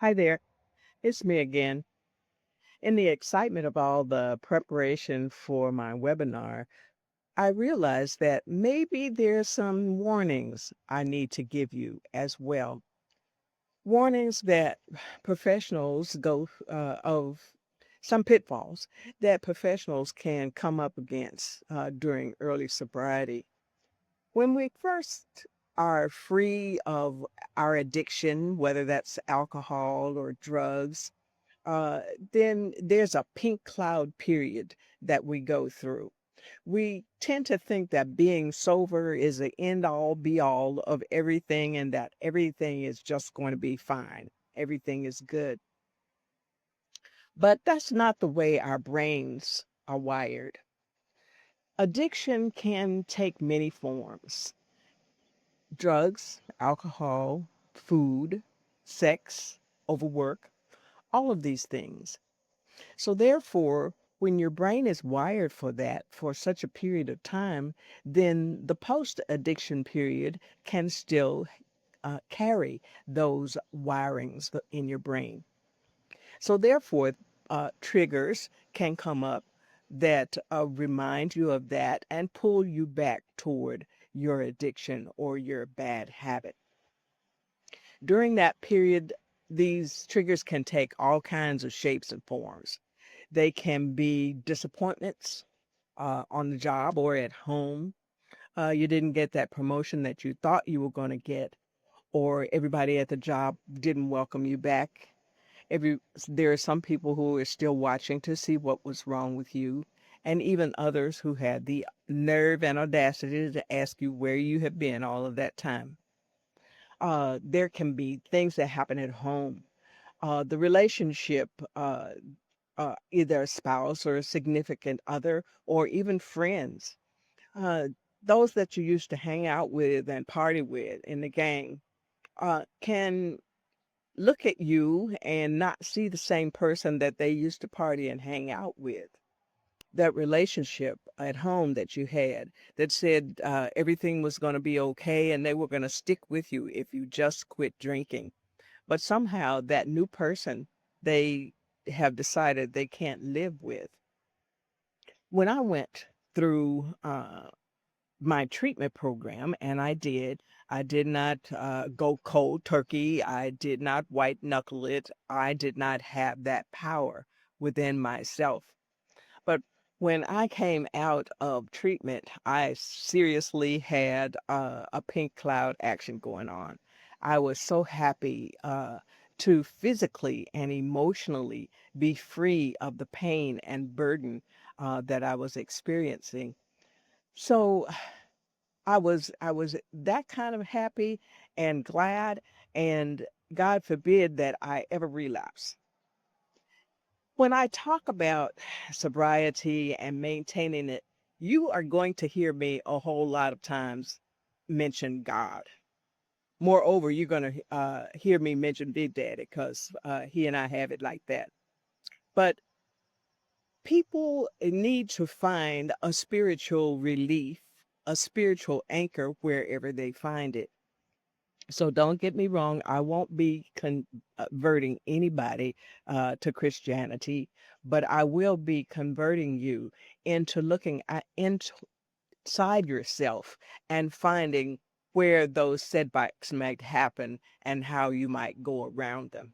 Hi there, it's me again. In the excitement of all the preparation for my webinar, I realized that maybe there's some warnings I need to give you as well. Warnings that professionals go of some pitfalls that professionals can come up against during early sobriety. When we first are free of our addiction, whether that's alcohol or drugs, uh, then there's a pink cloud period that we go through. We tend to think that being sober is the end all be all of everything and that everything is just going to be fine. Everything is good. But that's not the way our brains are wired. Addiction can take many forms: drugs, alcohol, food, sex, overwork, all of these things. So therefore, when your brain is wired for that for such a period of time, then the post-addiction period can still carry those wirings in your brain. So therefore, triggers can come up that remind you of that and pull you back toward your addiction or your bad habit. During that period, these triggers can take all kinds of shapes and forms. They can be disappointments on the job or at home. You didn't get that promotion that you thought you were going to get, or everybody at the job didn't welcome you back. There are some people who are still watching to see what was wrong with you, and even others who had the nerve and audacity to ask you where you have been all of that time. There can be things that happen at home. The relationship, either a spouse or a significant other, or even friends, uh, those that you used to hang out with and party with in the gang, can look at you and not see the same person that they used to party and hang out with. That relationship at home that you had that said everything was going to be okay and they were going to stick with you if you just quit drinking. But somehow that new person they have decided they can't live with. When I went through my treatment program, and I did not go cold turkey. I did not white knuckle it. I did not have that power within myself. But when I came out of treatment, I seriously had a pink cloud action going on. I was so happy to physically and emotionally be free of the pain and burden that I was experiencing. So I was that kind of happy and glad, and God forbid that I ever relapse. When I talk about sobriety and maintaining it, you are going to hear me a whole lot of times mention God. Moreover, you're going to hear me mention Big Daddy because he and I have it like that. But people need to find a spiritual relief, a spiritual anchor wherever they find it. So don't get me wrong, I won't be converting anybody to Christianity, but I will be converting you into looking inside yourself and finding where those setbacks might happen and how you might go around them.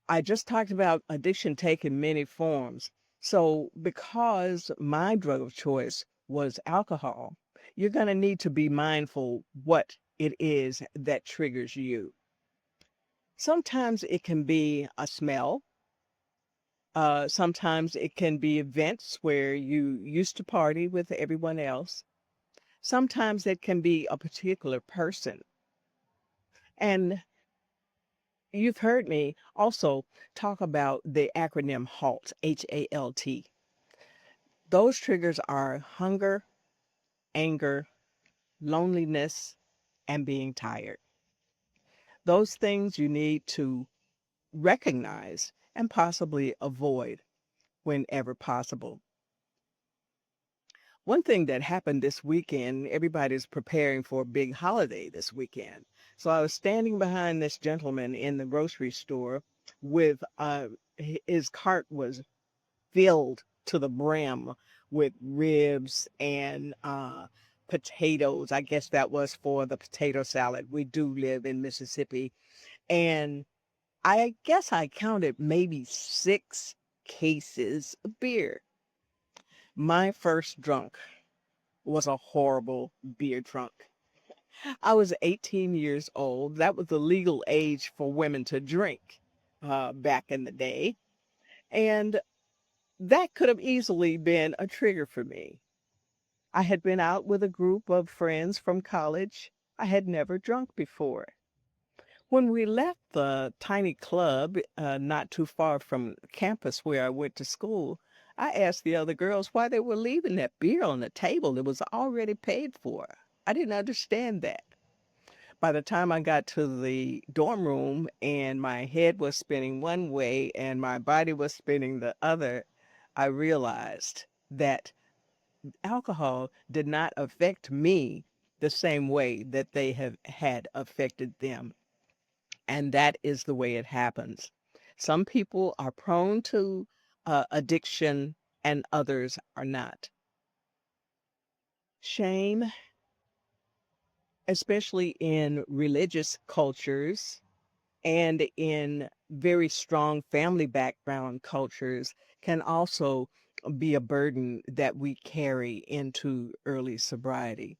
I just talked about addiction taking many forms. So, because my drug of choice was alcohol, you're going to need to be mindful what it is that triggers you. Sometimes it can be a smell. Sometimes it can be events where you used to party with everyone else. Sometimes it can be a particular person. And you've heard me also talk about the acronym HALT, HALT. Those triggers are hunger, anger, loneliness, and being tired. Those things you need to recognize and possibly avoid whenever possible. One thing that happened this weekend, everybody's preparing for a big holiday this weekend. So I was standing behind this gentleman in the grocery store with his cart was filled to the brim with ribs and potatoes. I guess that was for the potato salad. We do live in Mississippi. And I guess I counted maybe 6 cases of beer. My first drunk was a horrible beer drunk. I was 18 years old. That was the legal age for women to drink back in the day. And that could have easily been a trigger for me. I had been out with a group of friends from college. I had never drunk before. When we left the tiny club not too far from campus where I went to school, I asked the other girls why they were leaving that beer on the table. It was already paid for. I didn't understand that. By the time I got to the dorm room and my head was spinning one way and my body was spinning the other, I realized that alcohol did not affect me the same way that they have had affected them. And that is the way it happens. Some people are prone to addiction and others are not. Shame, especially in religious cultures and in very strong family background cultures, can also be a burden that we carry into early sobriety.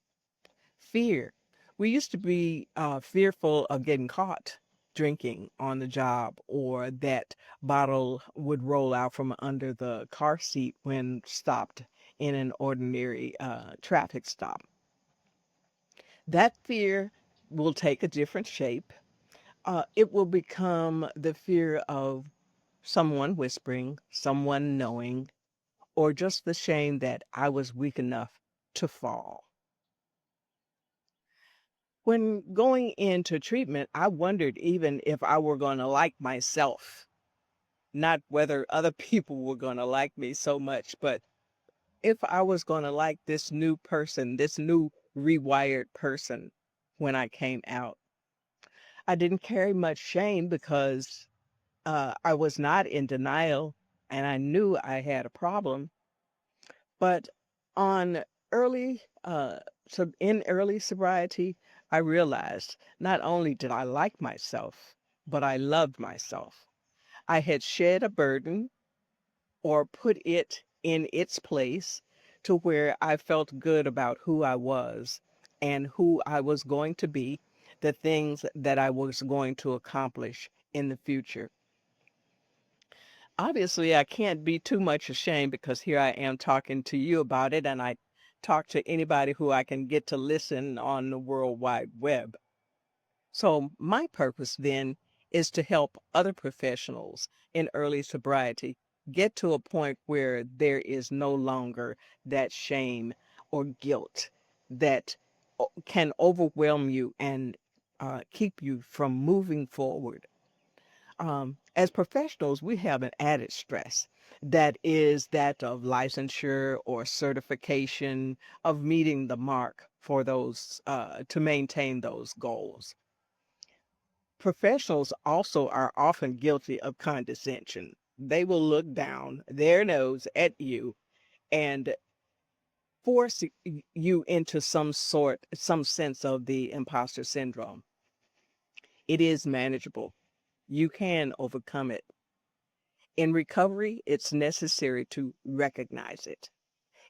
Fear. We used to be fearful of getting caught drinking on the job or that bottle would roll out from under the car seat when stopped in an ordinary traffic stop. That fear will take a different shape. It will become the fear of someone whispering, someone knowing, or just the shame that I was weak enough to fall. When going into treatment, I wondered even if I were going to like myself, not whether other people were going to like me so much, but if I was going to like this new person, this new rewired person when I came out. I didn't carry much shame because I was not in denial and I knew I had a problem. But on early, in early sobriety, I realized not only did I like myself, but I loved myself. I had shed a burden or put it in its place to where I felt good about who I was and who I was going to be, the things that I was going to accomplish in the future. Obviously, I can't be too much ashamed because here I am talking to you about it, and I talk to anybody who I can get to listen on the World Wide Web. So, my purpose then is to help other professionals in early sobriety get to a point where there is no longer that shame or guilt that can overwhelm you and keep you from moving forward. As professionals, we have an added stress that is that of licensure or certification, of meeting the mark for those to maintain those goals. Professionals also are often guilty of condescension. They will look down their nose at you and force you into some sense of the imposter syndrome. It is manageable. You can overcome it. In recovery, it's necessary to recognize it.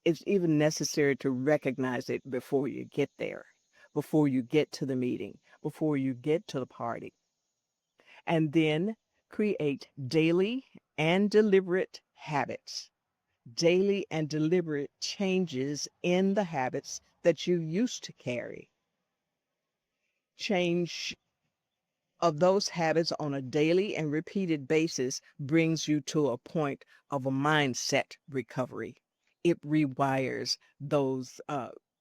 It's even necessary to recognize it before you get there, before you get to the meeting, before you get to the party. And then create daily and deliberate habits, daily and deliberate changes in the habits that you used to carry. Change of those habits on a daily and repeated basis brings you to a point of a mindset recovery. It rewires those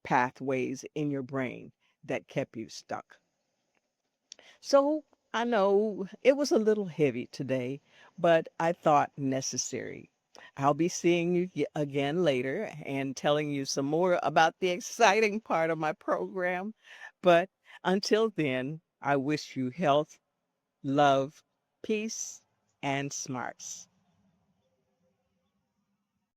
pathways in your brain that kept you stuck. So I know it was a little heavy today, but I thought necessary. I'll be seeing you again later and telling you some more about the exciting part of my program. But until then, I wish you health, love, peace, and smarts.